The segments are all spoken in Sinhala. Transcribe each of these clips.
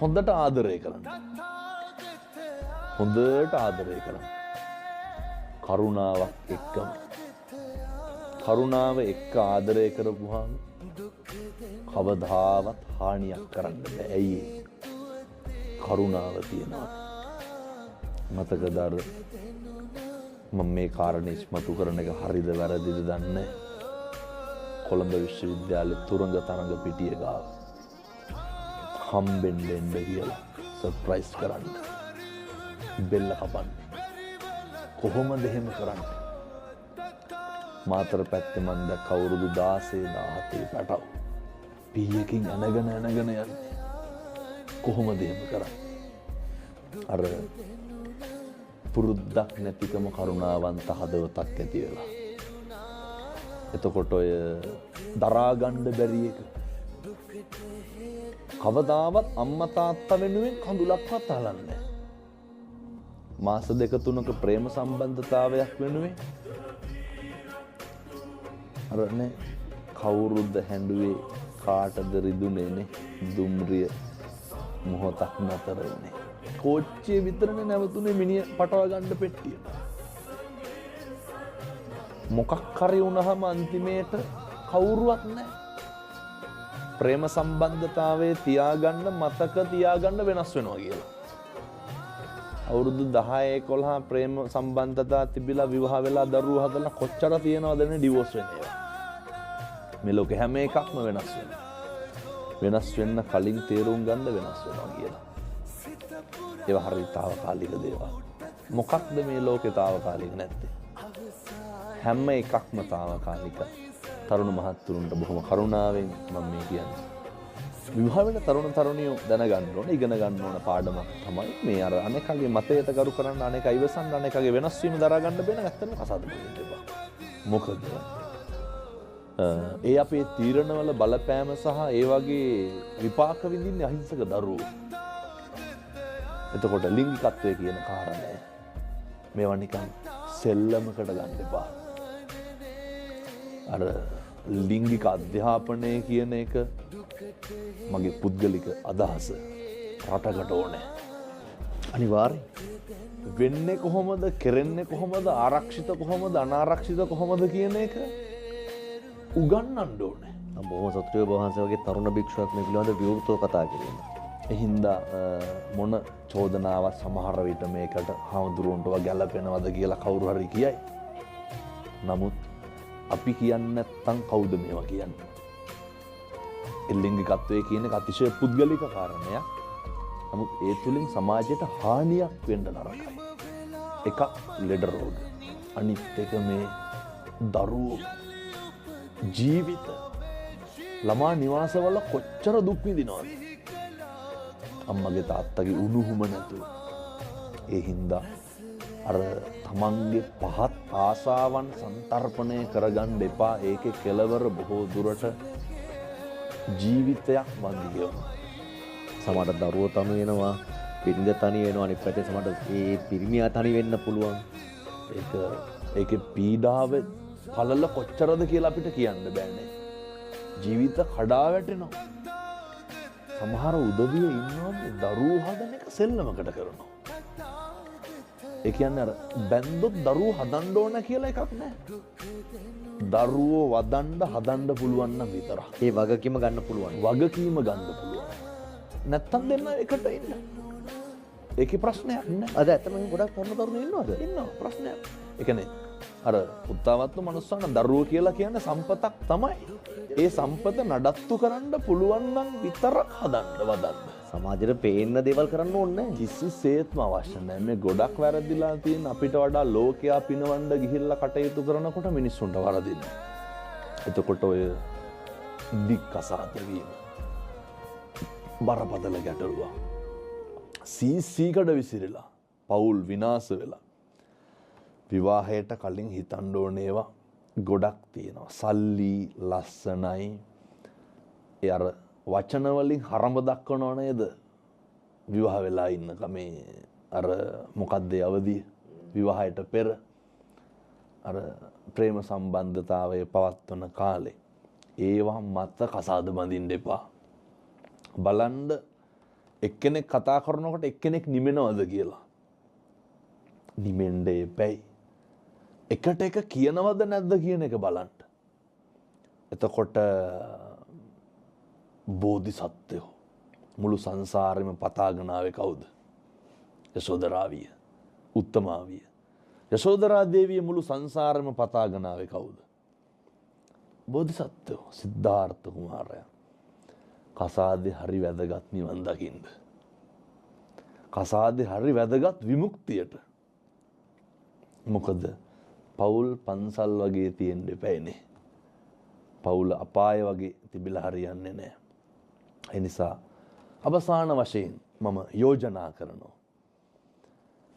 හොඳට ආදරය කරන්න. හොඳට ආදරය කරන්න. කරුණාවක් එක්කම. කරුණාව එක්ක ආදරය කරපුවාම කවදාවත් හානියක් කරන්න බෑ. ඇයි? කරුණාව තියෙනවා. මතකද අර මම මේ කාරණේ ඉස්මතු කරන එක හරිද වැරදිද දන්නේ නැහැ. කොළඹ විශ්වවිද්‍යාලයේ තුරංග තරඟ පිටිය ගාව හම්බෙන්න එන්න කියලා සර්ප්‍රයිස් කරන්න. බෙල්ල කපන්න. කොහොමද එහෙම කරන්නේ? මාතර පැත්තේ මන් දැක්ක අවුරුදු 16 17 පැටව පීයකින් අනගෙන යන්නේ. කොහොමද එහෙම කරන්නේ? අර පුරුද්දක් නැතිකම කරුණාවන්ත හදවතක් ඇති වෙලා. එතකොට ඔය දරා ගන්න බැරි එක කවදාවත් අම්මා තාත්තා වෙනුවෙන් කඳුලක්වත් අහලන්නේ නැහැ. මාස දෙක තුනක ප්‍රේම සම්බන්ධතාවයක් වෙනුවෙන් අරනේ කවුරුද හැඬුවේ කාටද රිදුනේනේ දුම්රිය මොහොතක් නතර වෙන්නේ. කෝච්චිය විතරනේ නැවතුනේ මිනිහ පටව ගන්න පෙට්ටිය. මොකක් හරි වුණාම අන්තිමේට කවුරුවත් නැහැ. ප්‍රේම සම්බන්ධතාවයේ තියාගන්න මතක තියාගන්න වෙනස් වෙනවා කියලා. අවුරුදු 10 11 ප්‍රේම සම්බන්ධතා තිබිලා විවාහ වෙලා දරුවෝ හදලා කොච්චර තියනවද නේ ඩිවෝස් වෙන්නේ. මේ ලෝකේ හැම එකක්ම වෙනස් වෙනවා. වෙනස් වෙන්න කලින් තේරුම් ගන්න වෙනස් වෙනවා කියලා. ඒවා හරිය తాවකාලික දේවල්. මොකක්ද මේ ලෝකේ తాවකාලික නැත්තේ? හැම එකක්ම తాවකාලිකයි. තරුණ මහත්තුරුන්ට බොහොම කරුණාවෙන් මම මේ කියන්නේ. විවාහ වෙන තරුණ තරුණියෝ දැනගන්න ඕන, ඉගෙන ගන්න ඕන පාඩමක් තමයි මේ අර අනේකගේ මතයට කරු කරන්න, අනේක ඉවසන්න, අනේකගේ වෙනස් වීම දරා ගන්න බැන ඇත්තටම කසාද බඳින්න එපා. මොකද ඒ අපේ තීරණවල බලපෑම සහ ඒ වගේ විපාක විඳින්නේ අහිංසක දරුවෝ. එතකොට ලිංගිකත්වය කියන කාරණය මේවා නිකන් සෙල්ලමකට ගන්න එපා. අර ලිංගික අධ්‍යාපනය කියන එක මගේ පුද්ගලික අදහස. රටකට ඕනේ. අනිවාර්යයෙන්. වෙන්නේ කොහොමද, කෙරෙන්නේ කොහොමද, ආරක්ෂිත කොහොමද, අනාරක්ෂිත කොහොමද කියන එක උගන්වන්න ඕනේ. බොහොම සතුටුයි ඔබ වහන්සේ වගේ තරුණ භික්ෂුවක් මේ පිළිබඳව විවෘතව කතා කිරීම. ඒ හින්දා මොන චෝදනාවක් සමහර විට මේකට හාමුදුරුවන්ට ගැලපෙනවද කියලා කවුරු හරි කියයි. නමුත් අපි කියන්නේ නැත්තම් කවුද මේවා කියන්නේ? ලිංගිකත්වයේ කියන එක අතිශය පුද්ගලික කාරණයක්. නමුත් ඒ තුලින් සමාජයට හානියක් වෙන්න නරකයි. එකක් ලෙඩ රෝග. අනිත් එක මේ දරුවෝ ජීවිත ළමා නිවාසවල කොච්චර දුක් විඳිනවද? අම්මගේ තාත්තගේ උණුහුම නැතුව. ඒ හින්දා අර තමන්ගේ පහත් ආසාවන් සන්තරපණය කරගන්න එපා. ඒකේ කෙලවර බොහෝ දුරට ජීවිතයක් වන්දිනවා. සමහර දරුවෝ තනි වෙනවා, පිරිඳ තනි වෙනවා, අනිත් පැත්තේ සමහර ඒ පිරිමියා තනි වෙන්න පුළුවන්. ඒකේ පීඩාව පළල කොච්චරද කියලා අපිට කියන්න බෑනේ. ජීවිත කඩා වැටෙනවා. සමහර උදවිය ඉන්නවා මේ දරුවෝ හදන එක සෙල්ලමකට කරනවා. ඒ කියන්නේ අර බැන්දොත් දරුවෝ හදන්න ඕන කියලා එකක් නැහැ. දරුවෝ වදන්න හදන්න පුළුවන් නම් විතරක්. ඒ වගකීම ගන්න පුළුවන්. වගකීම ගන්න පුළුවන්. නැත්තම් දෙන්න එකට ඉන්න. ඒකේ ප්‍රශ්නයක් නෑ. අද ඇත්තම ගොඩක් තරුණයෝ ඉන්නවද? ඉන්නවා ප්‍රශ්නයක්. ඒ කියන්නේ අර උත්සාහවත්ව මනුස්සයන් දරුවෝ කියලා කියන්නේ සම්පතක් තමයි. ඒ සම්පත නඩත්තු කරන්න පුළුවන් නම් විතරක් හදන්න වදන්න. සමාජයට පේන්න දේවල් කරන්න ඕනේ නැහැ. කිසිසේත්ම අවශ්‍ය නැහැ. මේ ගොඩක් වැරදිලා තියෙන අපිට වඩා ලෝකයා පිනවන්න ගිහිල්ලා කටයුතු කරනකොට මිනිස්සුන්ට වරදිනවා. එතකොට ඔය දික් කසාද වීම බරපතල ගැටලුවක්. සීසීකඩ විසිරලා පවුල් විනාශ වෙලා විවාහයට කලින් හිතන්න ඕනේ ඒවා ගොඩක් තියෙනවා. සල්ලි ලස්සනයි. ඒ අර වචන වලින් හරඹ දක්වනව නේද? විවාහ වෙලා ඉන්නක මේ අර මොකද්ද අවදිය විවාහයට පෙර අර ප්‍රේම සම්බන්ධතාවයේ පවත්වන කාලේ ඒවා මත කසාද බඳින්න එපා. බලන්න එක්කෙනෙක් කතා කරනකොට එක්කෙනෙක් නිමෙනවද කියලා. නිමෙන්න එපැයි. එකට එක කියනවද නැද්ද කියන එක බලන්න. එතකොට බෝධිසත්වයෝ මුළු සංසාරෙම පතාගෙන ආවේ කවුද? යශෝදරාවිය, උත්තමාවිය. යශෝදරා දේවිය මුළු සංසාරෙම පතාගෙන ආවේ කවුද? බෝධිසත්වයෝ, සිද්ධාර්ථ කුමාරයා. කසාදේ හරි වැදගත් නිවන් දකින්න. කසාදේ හරි වැදගත් විමුක්තියට. මොකද පවුල් පන්සල් වගේ තියෙන්න එපැයිනේ. පවුල අපාය වගේ තිබිලා හරියන්නේ නැහැ. ඒ නිසා අවසාන වශයෙන් මම යෝජනා කරනවා.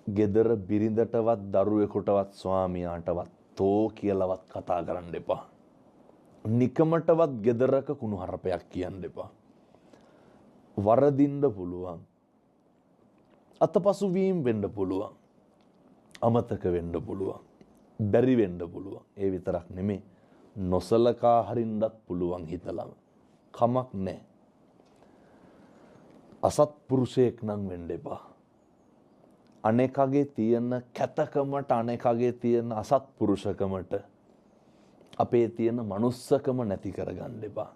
gedara බිරිඳටවත් දරුවෙකුටවත් ස්වාමියාටවත් තෝ කියලාවත් කතා කරන්න එපා. නිකමටවත් gedaraka කුණු හරපයක් කියන්න එපා. වරදින්න පුළුවන්. අතපසු වීම වෙන්න පුළුවන්. අමතක වෙන්න පුළුවන්. බැරි වෙන්න පුළුවන්. ඒ විතරක් නෙමෙයි නොසලකා හරින්නත් පුළුවන් හිතලම. කමක් නැහැ. අසත්පුරුෂයෙක් නම් වෙන්න එපා. අනේකගේ තියෙන කැතකමට අනේකගේ තියෙන අසත්පුරුෂකමට අපේ තියෙන manussකම නැති කරගන්න එපා.